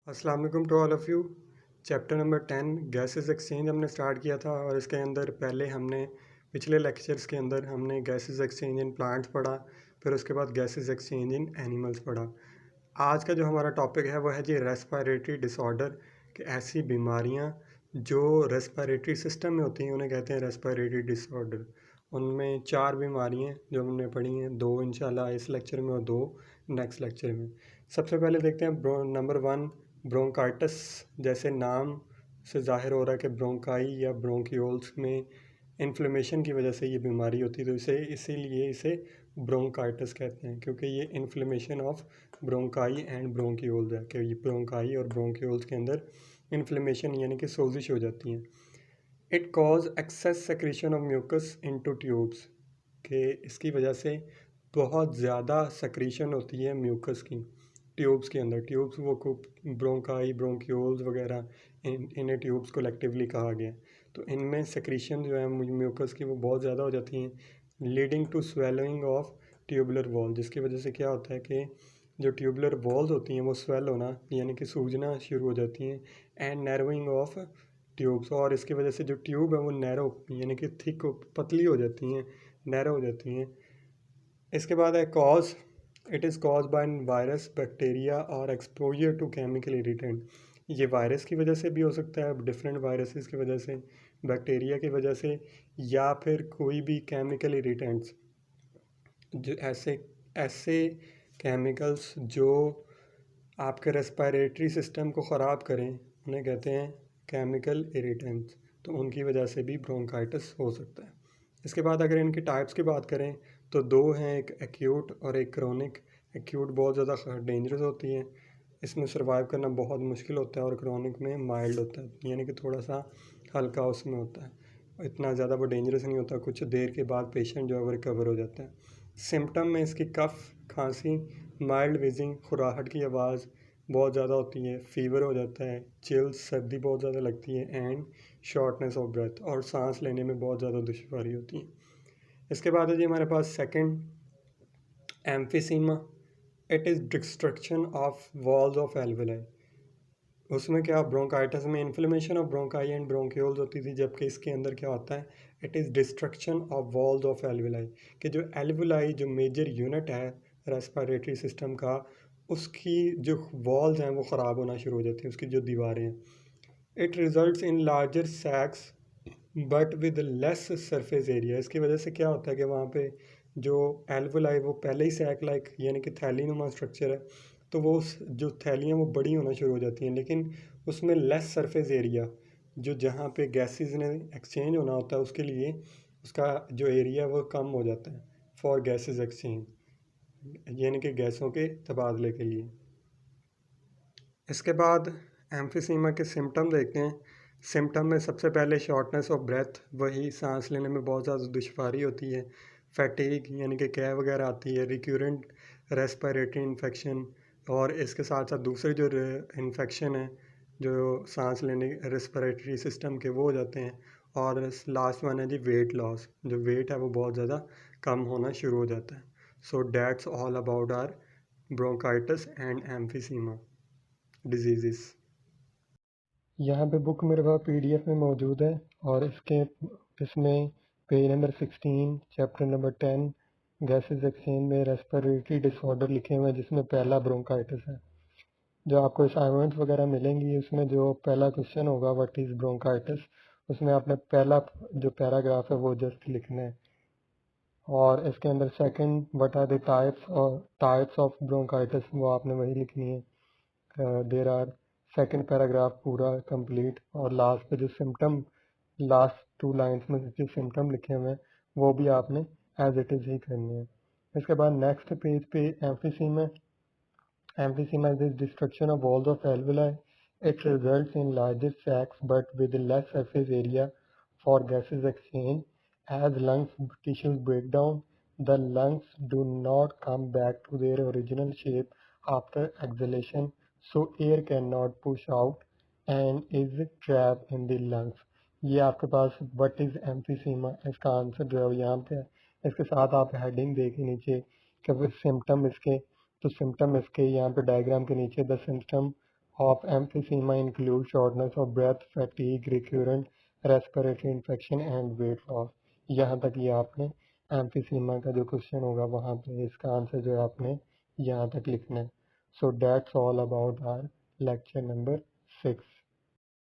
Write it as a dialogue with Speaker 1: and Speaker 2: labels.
Speaker 1: अस्सलाम वालेकुम to all of you. Chapter number 10 gases exchange हमने स्टार्ट किया था और इसके अंदर पहले हमने पिछले लेक्चर्स के अंदर हमने गैसेस एक्सचेंज इन प्लांट्स पढ़ा, फिर उसके बाद गैसेस एक्सचेंज इन एनिमल्स पढ़ा। आज का जो हमारा टॉपिक है वो है जी रेस्पिरेटरी डिसऑर्डर, कि ऐसी बीमारियां जो रेस्पिरेटरी सिस्टम में होती हैं उन्हें कहते हैं रेस्पिरेटरी डिसऑर्डर। उनमें 4 बीमारियां जो हमने पढ़ी हैं, 2 इंशाल्लाह इस लेक्चर में और 2 नेक्स्ट लेक्चर में। सबसे पहले देखते हैं नंबर 1 ब्रोंकाइटिस। जैसे नाम से ज़ाहिर हो रहा है कि ब्रोंकाई या ब्रोंकियोल्स में इन्फ्लेमेशन की वजह से ये बीमारी होती है, तो इसीलिए इसे ब्रोंकाइटिस कहते हैं, क्योंकि ये inflammation of bronchi and bronchioles है कि ये ब्रोंकाई और ब्रोंकियोल्स के अंदर इन्फ्लेमेशन यानी कि सोजिश हो जाती है। It cause excess secretion of mucus into tubes, कि इसकी वजह से बहुत ज़्यादा सेक्रेशन होती है म्यूकस की ट्यूब्स के अंदर। ट्यूब्स वो ब्रोंकाई ब्रोंकियोल्स वगैरह इन्हें ट्यूब्स कोलेक्टिवली कहा गया। तो इनमें सेक्रेशन जो है म्यूकस की वो बहुत ज़्यादा हो जाती हैं, leading to swelling of tubular wall, जिसकी वजह से क्या होता है कि जो ट्यूबुलर वॉल्स होती हैं वो स्वेल होना यानी कि सूजना शुरू हो जाती हैं, एंड नैरोइंग ऑफ ट्यूब्स, और इसकी वजह से जो ट्यूब है वो नैरो यानी कि थिक पतली हो जाती हैं, नैरो हो जाती हैं। इसके बाद है cause. It is cause by virus bacteria और एक्सपोजर टू केमिकल इरिटेंट। ये वायरस की वजह से भी हो सकता है, डिफरेंट वायरसेस की वजह से, बैक्टीरिया की वजह से, या फिर कोई भी केमिकल इरिटेंट्स, जो ऐसे ऐसे केमिकल्स जो आपके रेस्पिरेटरी सिस्टम को ख़राब करें उन्हें कहते हैं केमिकल इरिटेंट्स। तो उनकी वजह से भी ब्रोंकाइटिस हो सकता है। इसके बाद अगर इनके टाइप्स की बात करें तो 2 हैं, एक एक्यूट और एक क्रोनिक। एक्यूट बहुत ज़्यादा डेंजरस होती है, इसमें सर्वाइव करना बहुत मुश्किल होता है, और क्रोनिक में माइल्ड होता है यानी कि थोड़ा सा हल्का उसमें होता है, इतना ज़्यादा वो डेंजरस नहीं होता। कुछ देर के बाद पेशेंट जो है वो रिकवर हो जाता है। सिम्टम में इसकी कफ़, खांसी, माइल्ड विजिंग, खुराहट की आवाज़ बहुत ज़्यादा होती है, फीवर हो जाता है, चिल्स, सर्दी बहुत ज़्यादा लगती है, एंड शॉर्टनेस ऑफ ब्रेथ, और सांस लेने में बहुत ज़्यादा दुश्वारी होती है। इसके बाद है जी हमारे पास second emphysema. It is destruction of walls of alveoli. उसमें क्या, ब्रोंकाइटिस में inflammation of bronchi and bronchioles होती थी, जबकि इसके अंदर क्या होता है, it is destruction of walls of alveoli, कि जो एल्वेलाई जो मेजर यूनिट है रेस्पिरेटरी सिस्टम का, उसकी जो वॉल्स हैं वो ख़राब होना शुरू हो जाती हैं, उसकी जो दीवारें हैं। It results in larger sacs but with less surface area. इसकी वजह से क्या होता है कि वहाँ पे जो एल्वोलाई वो पहले ही सैक लाइक यानी कि थैली नुमा स्ट्रक्चर है, तो वो जो थैलियाँ वो बड़ी होना शुरू हो जाती हैं, लेकिन उसमें लेस सरफेस एरिया, जो जहाँ पे गैसेस ने एक्सचेंज होना होता है उसके लिए उसका जो एरिया वो कम हो जाता है फॉर गैसेस एक्सचेंज, यानी कि गैसों के तबादले के लिए। इसके बाद एम्फीसीमा के सिम्टम देखते हैं। सिम्टम में सबसे पहले शॉर्टनेस ऑफ ब्रेथ, वही सांस लेने में बहुत ज़्यादा दुश्वारी होती है, फैटीग यानी कि कै वगैरह आती है, रिक्यूरेंट रेस्पिरेटरी इन्फेक्शन, और इसके साथ साथ दूसरे जो इन्फेक्शन है जो सांस लेने रेस्पिरेटरी सिस्टम के वो हो जाते हैं, और लास्ट वन है जी वेट लॉस, जो वेट है वो बहुत ज़्यादा कम होना शुरू हो जाता है। So that's all about our bronchitis and emphysema disease. यहाँ पे बुक मेरे पास पीडीएफ में मौजूद है, और इसमें page number 16 chapter number 10 gases exchange में रेस्पिरेटरी डिसऑर्डर लिखे हुए हैं, जिसमें पहला ब्रोंकाइटिस है। जो आपको असाइनमेंट वगैरह मिलेंगी उसमें जो पहला क्वेश्चन होगा व्हाट इज़ ब्रोंकाइटिस, उसमें आपने पहला जो पैराग्राफ है वो जस्ट लिखना है, और इसके अंदर second what are the types of bronchitis वो आपने वही लिखनी है। देर आर सेकंड पैराग्राफ पूरा कंप्लीट, और लास्ट पे जो सिम्टम, लास्ट 2 लाइंस में जो सिम्टम लिखे हुए हैं वो भी आपने एज इट इज़ ही करने हैं। इसके बाद नेक्स्ट पेज पे emphysema. Emphysema is the destruction of walls of alveoli. It results in larger sacs but with less surface area for gases exchange. As lung tissues break down, the lungs do not come back to their original shape after exhalation, so air cannot push out and is trapped in the lungs. ये आपके पास what is emphysema इसका answer जो है यहाँ पे है। इसके साथ आप हेडिंग देखिए नीचे कि सिम्टम इसके, तो सिम्टम इसके यहाँ पे डायग्राम के नीचे the symptom of emphysema include shortness of breath, fatigue, recurrent respiratory infection and weight loss. यहाँ तक ये आपने एम्फीसीमा का जो क्वेश्चन होगा वहाँ पे इसका आंसर जो है आपने यहाँ तक लिखना है। So that's all about our lecture number 6।